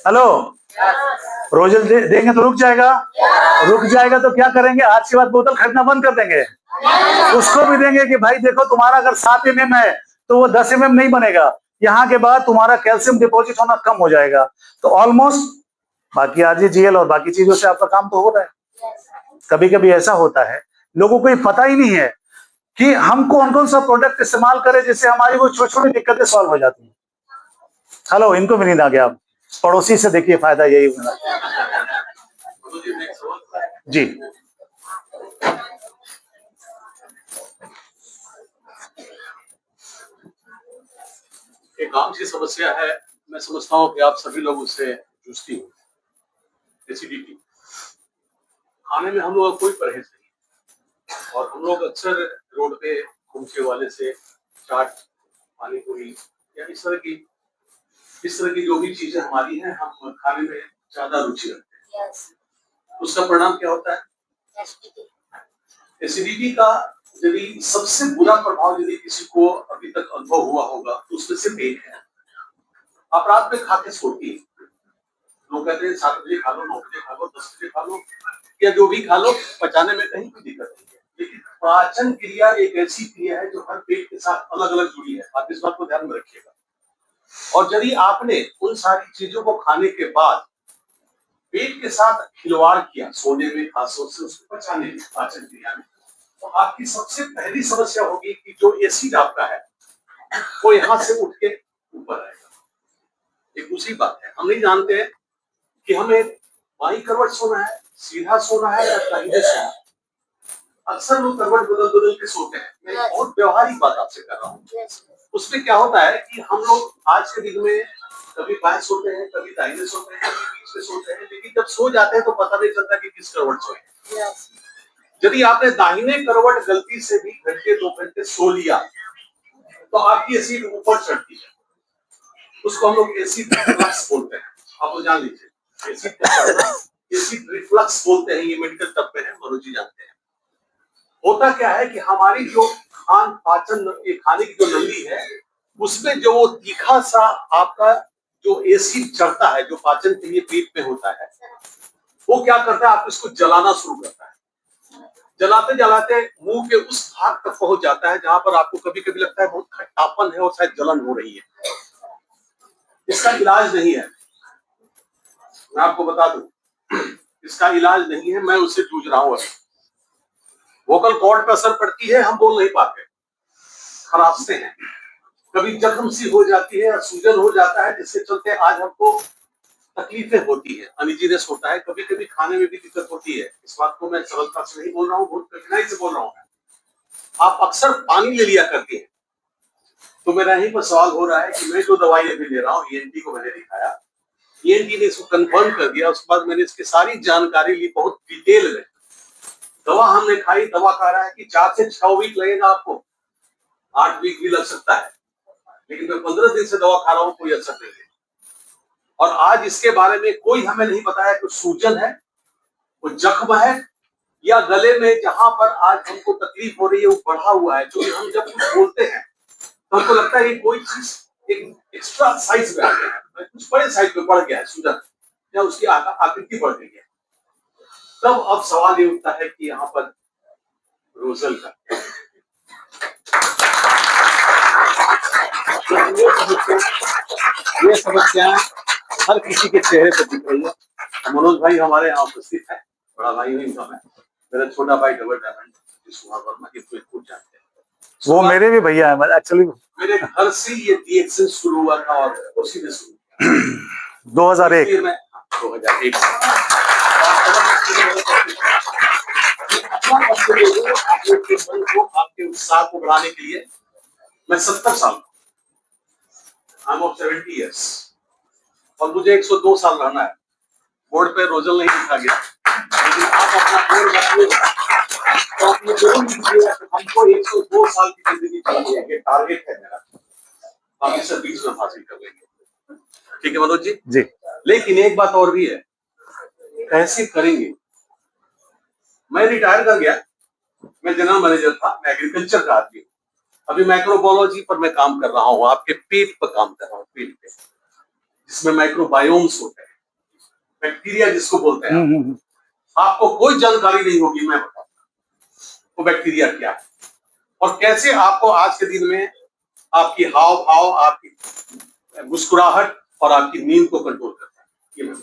Hello, Rosel देंगे तो रुक जाएगा। रुक जाएगा तो क्या करेंगे, आज के बाद बोतल खरीदना बंद कर देंगे। उसको भी देंगे कि भाई देखो, तुम्हारा अगर 7 mm है तो वो 10 mm नहीं बनेगा, यहाँ के बाद तुम्हारा कैल्शियम डिपॉजिट होना कम हो जाएगा। तो ऑलमोस्ट बाकी RGGL और बाकी चीजों से आपका काम तो हो रहा है। कभी कभी ऐसा होता है, लोगों को ये पता ही नहीं है कि हम कौन कौन सा प्रोडक्ट इस्तेमाल करें जिससे हमारी वो छोटी छोटी दिक्कतें सॉल्व हो जाती हैं। हेलो, इनको भी नींद आ गया। आप पड़ोसी से देखिए, फायदा यही होगा जी। एक आम सी समस्या है, मैं समझता हूँ कि आप सभी लोग उससे जूझती हो, एसिडिटी। खाने में हम लोग का कोई परहेज नहीं, और हम लोग अक्सर रोड पे घूमने वाले से चाट, पानी पूरी या इस तरह की जो भी चीजें हमारी हैं, हम खाने में ज्यादा रुचि रखते हैं। उसका परिणाम क्या होता है? एसिडिटी का यदि सबसे बुरा प्रभाव यदि किसी को अभी तक अनुभव हुआ होगा तो उसमें से एक है, आप रात में खा के सोती है। लोग कहते हैं 7 बजे खा लो, 9 बजे खा लो, 10 बजे खा लो, या जो भी खा लो, पचाने में कहीं कोई दिक्कत नहीं है। लेकिन पाचन क्रिया एक ऐसी क्रिया है जो हर पेट के साथ अलग अलग जुड़ी है, आप इस बात को ध्यान में रखिएगा। और यदि आपने उन सारी चीजों को खाने के बाद पेट के साथ खिलवाड़ किया, सोने में खासतौर से उसको पचाने में, पाचन क्रिया में, तो आपकी सबसे पहली समस्या होगी कि जो एसिड आपका है वो यहाँ से उठ के ऊपर आएगा। एक दूसरी बात है, हम नहीं जानते हैं कि हमें बाईं करवट सोना है, सीधा सोना है या दाहिने सोना है। अक्सर लोग करवट बदल बदल के सोते हैं। मैं बहुत व्यवहारिक बात आपसे कर रहा हूँ। उसमें क्या होता है कि हम लोग आज के दिन में कभी बाएं सोते हैं, कभी दाहिने सोते हैं, कभी बीच में सोते हैं, लेकिन जब सो जाते हैं तो पता नहीं चलता कि किस करवट सोए। यदि आपने दाहिने करवट गलती से भी घंटे 2 घंटे सो लिया तो आपकी एसिड ऊपर चढ़ती है, उसको हम लोग एसिड रिफ्लक्स बोलते हैं। आप लोग जान लीजिए, एसिड रिफ्लक्स बोलते हैं, ये मेडिकल टर्म में है, मनोज जी जानते हैं। होता क्या है कि हमारी जो पाचन खाने की जो नली है, उसमें जो तीखा सा आपका जो एसिड चढ़ता है, जो पाचन के लिए पेट में होता है, वो क्या करता है, आप इसको जलाना शुरू करता है। जलाते जलाते मुंह के उस भाग तक पहुंच जाता है जहां पर आपको कभी कभी लगता है बहुत खट्टापन है और शायद जलन हो रही है। इसका इलाज नहीं है, मैं आपको बता दूं, इसका इलाज नहीं है। मैं उससे जूझ रहा हूं। अभी वोकल कॉर्ड पर असर पड़ती है, हम बोल नहीं पाते, खराशते हैं, कभी जख्म सी हो जाती है, सूजन हो जाता है, जिसके चलते आज हमको तकलीफें होती है, अनइजीनेस होता है, कभी कभी खाने में भी दिक्कत होती है। इस बात को मैं सरलता से नहीं बोल रहा हूँ, बहुत कठिनाई से बोल रहा हूँ। आप अक्सर पानी ले लिया करते हैं, तो मेरा यहीं पर सवाल हो रहा है कि मैं जो दवाई अभी ले रहा हूँ, ENT को मैंने दिखाया, ENT ने इसको कंफर्म कर दिया। उसके बाद मैंने इसकी सारी जानकारी ली बहुत डिटेल में। दवा हमने खाई, दवा कह रहा है कि 4 से 6 वीक लगेगा आपको, 8 वीक भी लग सकता है, लेकिन मैं 15 दिन से दवा खा रहा हूँ, कोई असर नहीं है। और आज इसके बारे में कोई हमें नहीं बताया कि सूजन है, वो जख्म है, या गले में जहां पर आज हमको तकलीफ हो रही है वो बढ़ा हुआ है। क्योंकि हम जब कुछ बोलते हैं तो हमको लगता है कि कोई चीज एक एक्स्ट्रा साइज में आ गया है, कुछ बड़े साइज में बढ़ गया है सूजन, या उसकी आकृति बढ़ गई है। तब अब सवाल ये उठता है कि यहाँ पर रोजल का ये समस्या हर किसी के चेहरे पर दिख रही है। मनोज भाई हमारे यहाँ उपस्थित है, बड़ा भाई नहीं था मैं, मेरा छोटा भाई डबल डायमंड सुहा वर्मा के खूब जानते हैं, वो मेरे भी भैया है एक्चुअली। मेरे घर से ये रिएक्शन शुरू हुआ था और उसी में शुरू 2001 में 2001 आपके उत्साह को बढ़ाने के लिए मैं 70 साल I'm of 70 years और मुझे 102 साल रहना है। बोर्ड पे रोजल नहीं लिखा गया, लेकिन आप अपना बोर्ड रखिए तो अपने जरूर लिखिएगा कि हमको 102 साल की जिंदगी चाहिए, ये टारगेट है मेरा। आप इसे 20 में हासिल कर लेंगे, ठीक है मनोज जी? जी। लेकिन एक बात और भी है, कैसे करेंगे? मैं रिटायर कर गया, मैं जनरल मैनेजर था, मैं एग्रीकल्चर का आदमी हूँ। अभी माइक्रोबायोलॉजी पर मैं काम कर रहा हूँ, आपके पेट पर काम कर रहा हूँ, पेट पे, जिसमें माइक्रोबायोम्स होते हैं। बैक्टीरिया जिसको बोलते हैं, आपको कोई जानकारी नहीं होगी, मैं बताऊंगा वो बैक्टीरिया क्या है और कैसे आपको आज के दिन में आपकी हाव भाव, आपकी मुस्कुराहट और आपकी नींद को कंट्रोल करता है। ये मैं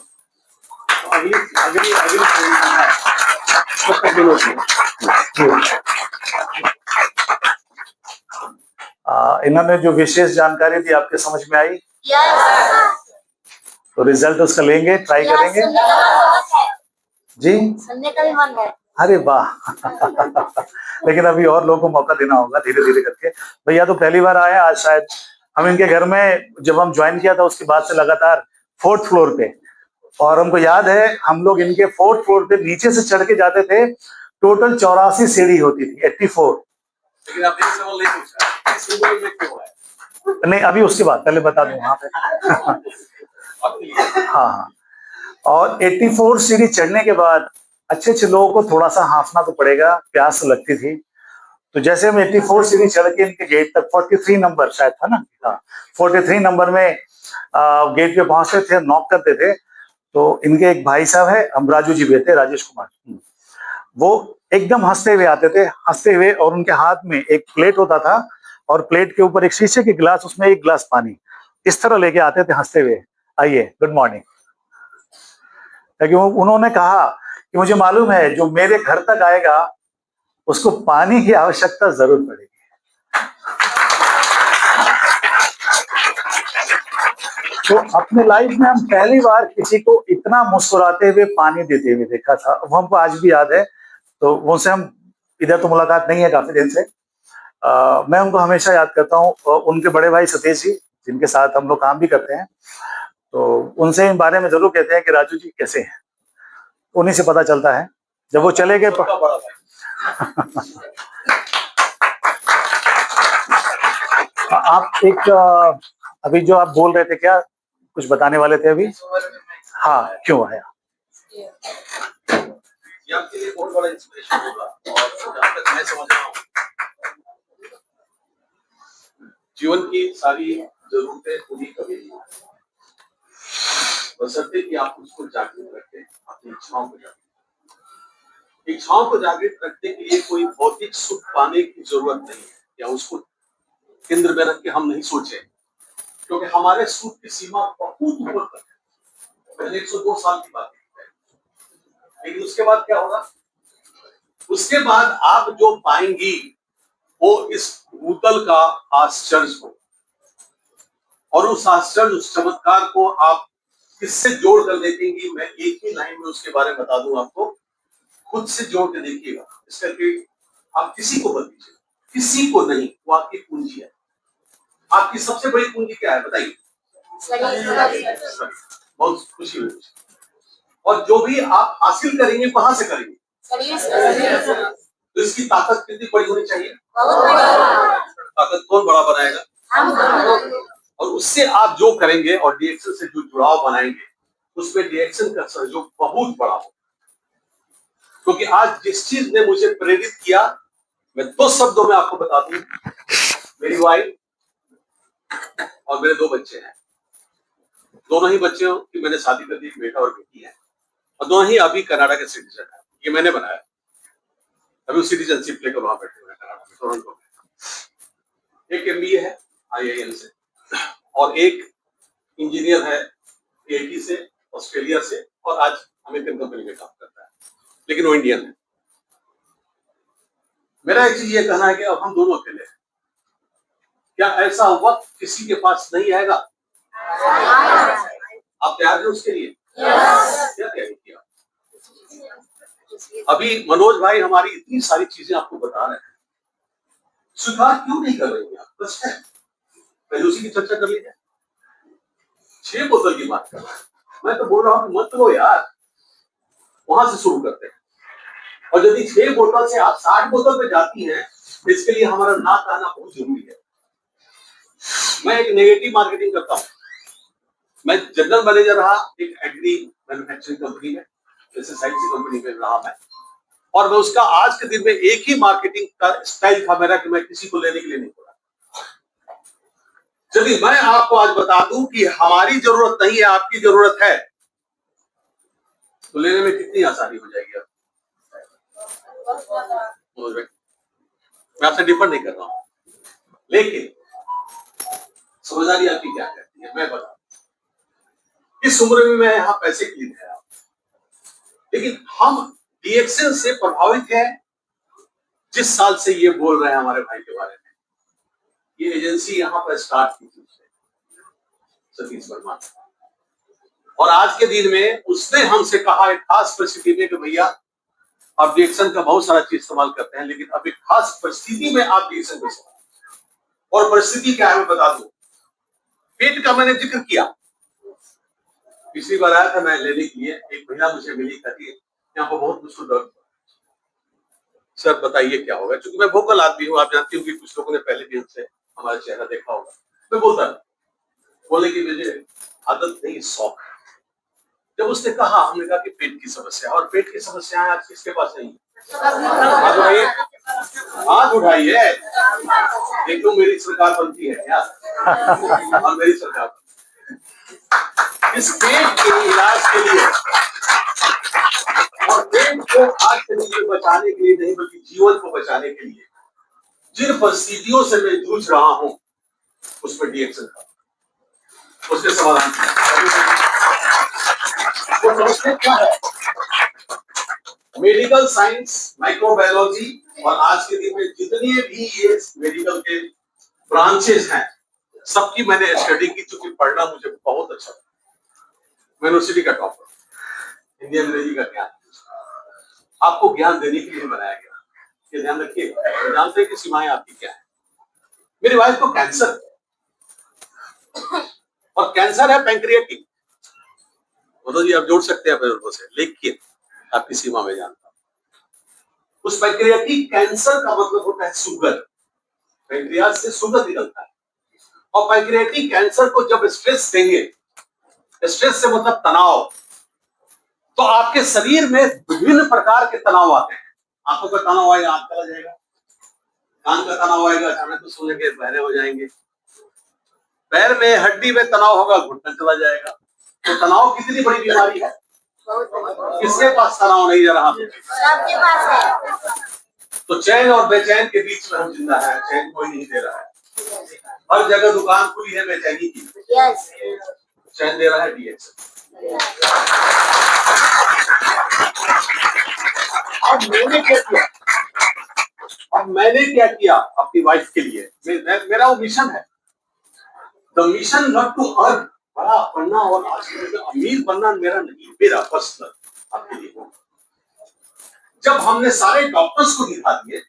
तो अगली अगली अगली इन्होंने जो विशेष जानकारी दी आपके समझ में आई? तो रिजल्ट उसका लेंगे, ट्राई करेंगे जी। सुनने का भी मन है। अरे वाह लेकिन अभी और लोगों को मौका देना होगा धीरे धीरे करके। भैया तो पहली बार आए आज, शायद हम इनके घर में जब हम ज्वाइन किया था उसके बाद से लगातार 4th फ्लोर पे, और हमको याद है हम लोग इनके 4th फ्लोर पे नीचे से चढ़ के जाते थे। टोटल 84 सीढ़ी होती थी, 84। लेकिन आप एक सवाल नहीं पूछा, इस उम्र में क्यों है? नहीं, अभी उसके बाद पहले बता दूं वहां पे हाँ, और 84 सीढ़ी चढ़ने के बाद अच्छे अच्छे लोगों को थोड़ा सा हांफना तो पड़ेगा, प्यास तो लगती थी। तो जैसे हम 84 सीढ़ी चढ़ के इनके गेट तक, 43 नंबर शायद था ना, हाँ 43 नंबर में गेट पे पहुंचते थे, नॉक करते थे, तो इनके एक भाई साहब है, हम राजू जी भी थे, राजेश कुमार, वो एकदम हंसते हुए आते थे, हंसते हुए, और उनके हाथ में एक प्लेट होता था और प्लेट के ऊपर एक शीशे की गिलास, उसमें एक गिलास पानी, इस तरह लेके आते थे हंसते हुए, आइए गुड मॉर्निंग। क्योंकि उन्होंने कहा कि मुझे मालूम है जो मेरे घर तक आएगा उसको पानी की आवश्यकता जरूर पड़ेगी। तो अपने लाइफ में हम पहली बार किसी को इतना मुस्कुराते हुए पानी देते हुए देखा था, वो हमको आज भी याद है। तो उनसे हम, इधर तो मुलाकात नहीं है काफी दिन से, मैं उनको हमेशा याद करता हूँ। उनके बड़े भाई सतीश जी, जिनके साथ हम लोग काम भी करते हैं, तो उनसे इन बारे में जरूर कहते हैं कि राजू जी कैसे हैं, उन्हीं से पता चलता है। जब वो चले गए आप एक अभी जो आप बोल रहे थे, क्या कुछ बताने वाले थे अभी? हाँ, क्यों आया? ये आपके लिए बहुत बड़ा इंस्पिरेशन होगा, और जहाँ तक मैं समझ रहा हूँ जीवन की सारी जरूरतें पूरी कभी नहीं, बशर्ते कि आप उसको जागृत रखें, अपनी इच्छाओं को जागृत। इच्छाओं को जागृत रखने के लिए कोई भौतिक सुख पाने की जरूरत नहीं है, या उसको केंद्र में रख के हम नहीं सोचे, क्योंकि हमारे सुख की सीमा बहुत ऊपर तक है। पहले 102 साल की बात है, लेकिन उसके बाद क्या होगा? उसके बाद आप जो पाएंगी वो इस भूतल का आश्चर्य हो, और उस आश्चर्य, उस चमत्कार को आप किससे जोड़ कर देखेंगी? मैं एक ही लाइन में उसके बारे में बता दूं आपको, खुद से जोड़ के देखिएगा। इस करके आप किसी को मत दीजिए, किसी को नहीं, वो आपकी पूंजी है। आपकी सबसे बड़ी पूंजी क्या है बताइए? बहुत खुशी हुई। और जो भी आप हासिल करेंगे कहां से करेंगे? तो इसकी ताकत कितनी बड़ी होनी चाहिए? ताकत कौन बड़ा बनाएगा? और उससे आप जो करेंगे और डीएक्शन से जो जुड़ाव बनाएंगे, उसमें डीएक्शन का सहयोग बहुत बड़ा हो। क्योंकि आज जिस चीज ने मुझे प्रेरित किया, मैं 2 शब्दों में आपको बता दूं, मेरी वाइफ और मेरे 2 बच्चे हैं। दोनों ही बच्चों की मैंने शादी कर दी, एक बेटा और बेटी है, और दोनों ही अभी कनाडा के सिटीजन है। ये मैंने बनाया, अभी सिटीजनशिप लेकर वहां बैठे हुए हैं कनाडा में, टोरंटो में। एक एमबीए है आईआईएम से, और एक इंजीनियर है आईआईटी से, ऑस्ट्रेलिया से, और आज अमेरिकन कंपनी में काम करता है, लेकिन वो इंडियन है। मेरा एक चीज ये कहना है कि अब हम दोनों अकेले हैं। क्या ऐसा वक्त किसी के पास नहीं आएगा? आप तैयार हैं उसके लिए? क्या तैयारी किया? अभी मनोज भाई हमारी इतनी सारी चीजें आपको बता रहे हैं, स्वीकार क्यों नहीं कर रही आप? बस है, पहले उसी की चर्चा कर लीजिए। 6 बोतल की बात कर रहा है, मैं तो बोल रहा हूं मत लो यार, वहां से शुरू करते हैं। और यदि 6 बोतल से आप 60 बोतल पे जाती हैं, तो इसके लिए हमारा ना कहना बहुत जरूरी है। मैं एक नेगेटिव मार्केटिंग करता हूं। मैं जनरल मैनेजर रहा एक एग्री मैन्युफैक्चरिंग कंपनी में, पेस्टिसाइड की कंपनी में रहा मैं, और मैं उसका आज के दिन में एक ही मार्केटिंग का स्टाइल था मेरा कि मैं किसी को लेने के लिए नहीं बोला। यदि मैं आपको आज बता दूं कि हमारी जरूरत नहीं है, आपकी जरूरत है, तो लेने में कितनी आसानी हो जाएगी अब। मैं आपसे डिफर नहीं कर रहा हूं, लेकिन समझदारी आपकी क्या कहती है मैं बता। इस उम्र में मैं यहाँ पैसे के लिए नहीं आया, लेकिन हम डीएक्शन से प्रभावित हैं। जिस साल से ये बोल रहे हैं हमारे भाई के बारे में, ये एजेंसी यहाँ पर स्टार्ट की थी सतीश वर्मा, और आज के दिन में उसने हमसे कहा एक खास परिस्थिति में कि भैया आप डीएक्शन का बहुत सारा चीज इस्तेमाल करते हैं, लेकिन अब एक खास परिस्थिति में आप डीएक्शन को इस्तेमाल, और परिस्थिति क्या है मैं बता दूं। पेट का मैंने जिक्र किया, पिछली बार आया था मैं लेने के लिए, एक महिला मुझे मिली, कहती है यहाँ पर बहुत मुझको दर्द, सर बताइए क्या होगा। क्योंकि मैं वोकल आदमी हूँ, आप जानती हूँ कि कुछ लोगों ने पहले भी हमसे हमारा चेहरा देखा होगा। मैं बोलता बोलने की मुझे आदत नहीं, शौक है। जब उसने कहा, हमने कहा कि पेट की समस्या, और पेट की समस्याएं आज किसके पास नहीं। हाथ उठाइए, हाथ उठाइए, देखो मेरी सरकार बनती है क्या, और मेरी सरकार इस पेट के इलाज के लिए, और पेट को आज से नहीं बचाने के लिए नहीं, बल्कि जीवन को बचाने के लिए जिन परिस्थितियों से मैं जूझ रहा हूं, उस पर डीएक्शन का उसके समाधान क्या है। मेडिकल साइंस, माइक्रोबायोलॉजी, और आज के दिन में जितने भी ये मेडिकल के ब्रांचेस हैं, सबकी मैंने स्टडी की, चूंकि पढ़ना मुझे बहुत अच्छा लगा। मैं यूनिवर्सिटी का टॉपर, हिंदी अंग्रेजी का ज्ञान आपको ज्ञान देने के लिए बनाया गया। ये ध्यान रखिएगा, जानते हैं कि सीमाएं आपकी क्या है। मेरी वाइफ को कैंसर है, और कैंसर है पैंक्रियाटिक। जी आप जोड़ सकते हैं अपने से, लिखिए आपकी सीमा में जानता हूं। उस पैंक्रियाटिक कैंसर का मतलब होता है शुगर, पैंक्रियास से शुगर निकलता है, और पैंक्रियाटिक कैंसर को जब स्ट्रेस देंगे, स्ट्रेस से मतलब तनाव, तो आपके शरीर में विभिन्न प्रकार के तनाव आते हैं। आंखों का तनाव आएगा, आंख चला जाएगा, कान का तनाव आएगा, अचानक तो सुनने के बहरे हो जाएंगे, पैर में हड्डी में तनाव होगा, घुटना चला जाएगा। तो तनाव कितनी बड़ी बीमारी है, किसके पास तनाव नहीं जा रहा, सबके पास है। तो चैन और बेचैन के बीच में हम जिंदा है, चैन कोई नहीं दे रहा है। हर जगह दुकान खुली है बेचैनी की, चैन दे रहा है डीएक्शन। अब मैंने क्या किया अपनी वाइफ के लिए, मेरा वो मिशन है, the mission not to earn, बड़ा बनना और आज के अमीर बनना मेरा नहीं, मेरा पर्सनल आपके लिए। जब हमने सारे डॉक्टर्स को दिखा दिए,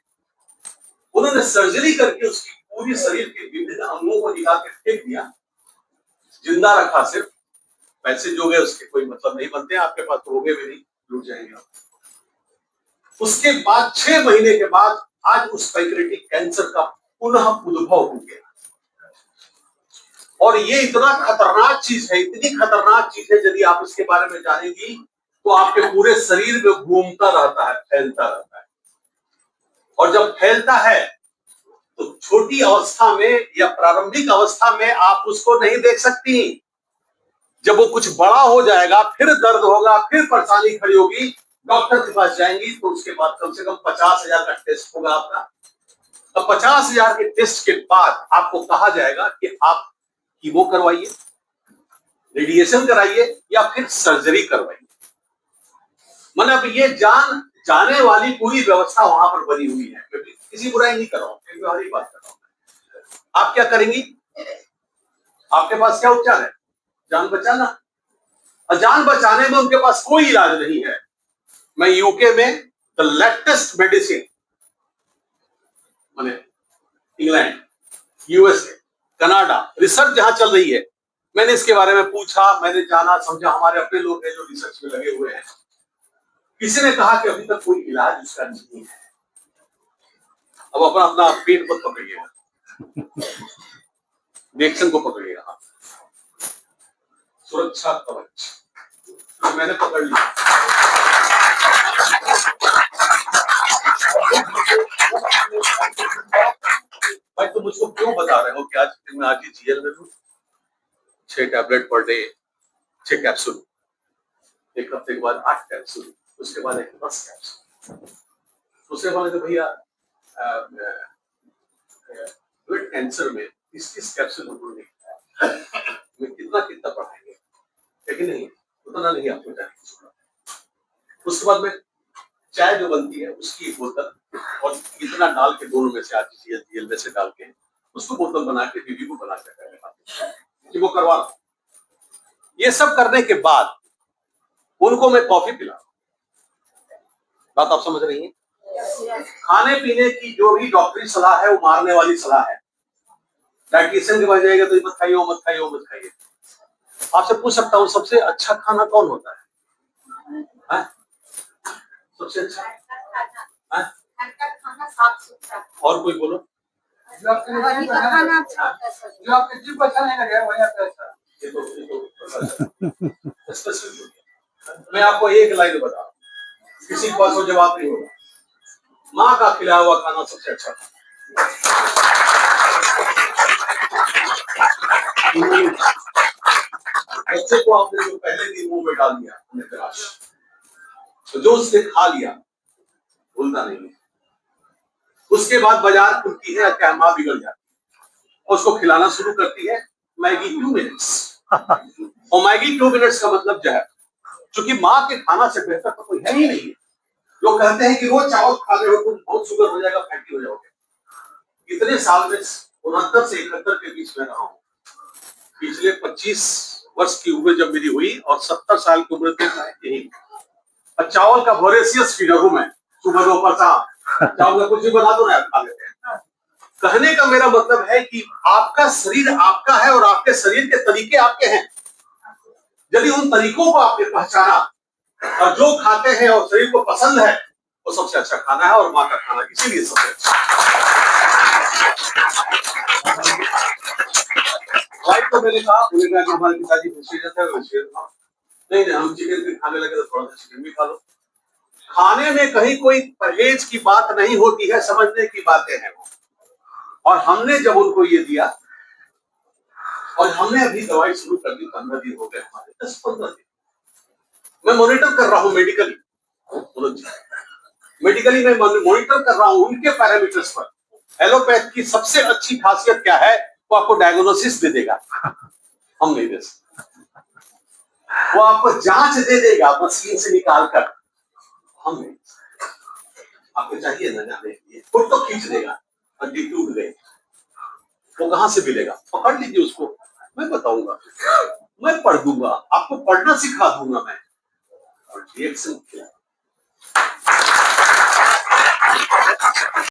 उन्होंने सर्जरी करके उसकी पूरी शरीर के विभिन्न अंगों को निकाल के फेंक दिया, जिंदा रखा, सिर्फ पैसे जो गए उसके कोई मतलब नहीं बनते, आपके पास तो हो गए भी नहीं, लूट जाएंगे। उसके बाद 6 महीने के बाद आज उस पैंक्रियाटिक कैंसर का पुनः उद्भव हो गया, और ये इतना खतरनाक चीज है, इतनी खतरनाक चीज है, यदि आप इसके बारे में जानेंगी तो आपके पूरे शरीर में घूमता रहता है, फैलता रहता है, और जब फैलता है तो छोटी अवस्था में या प्रारंभिक अवस्था में आप उसको नहीं देख सकती। जब वो कुछ बड़ा हो जाएगा, फिर दर्द होगा, फिर परेशानी खड़ी होगी, डॉक्टर के पास जाएंगी, तो उसके बाद कम से कम 50,000 का टेस्ट होगा आपका। तो 50,000 के टेस्ट के बाद आपको कहा जाएगा कि आप कीमो करवाइए, रेडिएशन कराइए, या फिर सर्जरी करवाइए। मतलब ये जाने वाली पूरी व्यवस्था वहां पर बनी हुई है। किसी बुराई नहीं कर रहा हूं, व्यवहारिक बात कर रहा हूं। आप क्या करेंगी, आपके पास क्या उपचार है, जान बचाना, और जान बचाने में उनके पास कोई इलाज नहीं है। मैं यूके में द लेटेस्ट मेडिसिन, माने इंग्लैंड, यूएसए, कनाडा, रिसर्च जहां चल रही है, मैंने इसके बारे में पूछा, मैंने जाना समझा, हमारे अपने लोग हैं जो रिसर्च में लगे हुए हैं। किसी ने कहा कि अभी तक कोई इलाज उसका नहीं है। अब अपना अपना पेट मत पकड़िएगा, रिएक्शन को पकड़िएगा, सुरक्षा कवच, तो मैंने पकड़ लिया। भाई तुम मुझको क्यों बता रहे हो कि आज मैं आज ही जीएल में लूं 6 टैबलेट पर डे, 6 कैप्सूल, एक हफ्ते के बाद 8 कैप्सूल, उसके बाद 10 कैप्सूल। दूसरे बोले कि भैया ब्लड कैंसर में 30 कैप्सूल उन्होंने में कितना कितना पढ़ाएंगे, लेकिन नहीं, उतना नहीं आपको जाने की जरूरत। उसके बाद में चाय जो बनती है उसकी एक बोतल और इतना डाल के दोनों में से आरटीजीएल में से डाल के उसको बोतल बना के बीबी को बना के कि वो करवा। ये सब करने के बाद उनको मैं कॉफी पिला। बात आप समझ रही हैं? खाने पीने की जो भी डॉक्टरी सलाह है वो मारने वाली सलाह है। डाइटिशियन के पास जाएगा तो मत खाइए, मत खाइए, मत खाइए। आपसे पूछ सकता हूँ सबसे अच्छा खाना कौन होता है? सबसे अच्छा साफ सुथरा। और कोई बोलो। जो आपके जीभ को अच्छा नहीं लगे वही आपका अच्छा। मैं आपको एक लाइन बता, किसी के पास वो जवाब नहीं होगा। माँ का खिलाया हुआ खाना सबसे अच्छा। बच्चे को आपने जो पहले दिन मुंह में डाल दिया, तो जो उसने खा लिया भूलता नहीं। उसके बाद बाजार खुलती है, क्या माँ बिगड़ जाती है, उसको खिलाना शुरू करती है मैगी 2 मिनट्स। और मैगी 2 मिनट्स का मतलब जो है, क्योंकि माँ के खाना से बेहतर तो कोई है ही नहीं। लोग कहते हैं कि रोज चावल खा रहे हो तुम बहुत शुगर हो जाएगा, फैटी हो जाओगे। इतने साल में 69 से 71 के बीच में रहा हूँ। पिछले 25 वर्ष की उम्र जब मेरी हुई और 70 साल की उम्र तक यही। और चावल का वोरेशियस फीडर हूं मैं, सुबह दोपहर शाम चावल का कुछ भी बना दो ना खा लेते हैं। कहने का मेरा मतलब है कि आपका शरीर आपका है और आपके शरीर के तरीके आपके हैं। यदि उन तरीकों को आपने पहचाना और जो खाते हैं और शरीर को पसंद है वो सबसे अच्छा खाना है, और माँ का खाना इसीलिए सबसे अच्छा। वाइफ को मैंने कहा कि हमारे पिताजी नहीं हम चिकन भी खाने लगे तो थोड़ा सा चिकन भी खा लो। खाने में कहीं कोई परहेज की बात नहीं होती है, समझने की बातें हैं वो। और हमने जब उनको ये दिया और हमने अभी दवाई शुरू कर दी, 15 दिन हो गए हमारे, 10-15 दिन मैं मॉनिटर कर रहा हूँ मेडिकली। मैं मॉनिटर कर रहा हूँ उनके पैरामीटर्स पर। एलोपैथ की सबसे अच्छी खासियत क्या है, वो आपको डायग्नोसिस दे देगा, हम नहीं दे सकते। वो आपको जांच दे देगा मशीन से निकाल कर, हम नहीं। आपको चाहिए ना जाने के लिए, फोटो खींच देगा, हड्डी टूट गई, वो कहां से मिलेगा, पकड़ लीजिए उसको, मैं बताऊंगा, मैं पढ़ दूंगा, आपको पढ़ना सिखा दूंगा मैं, और रिएक्शन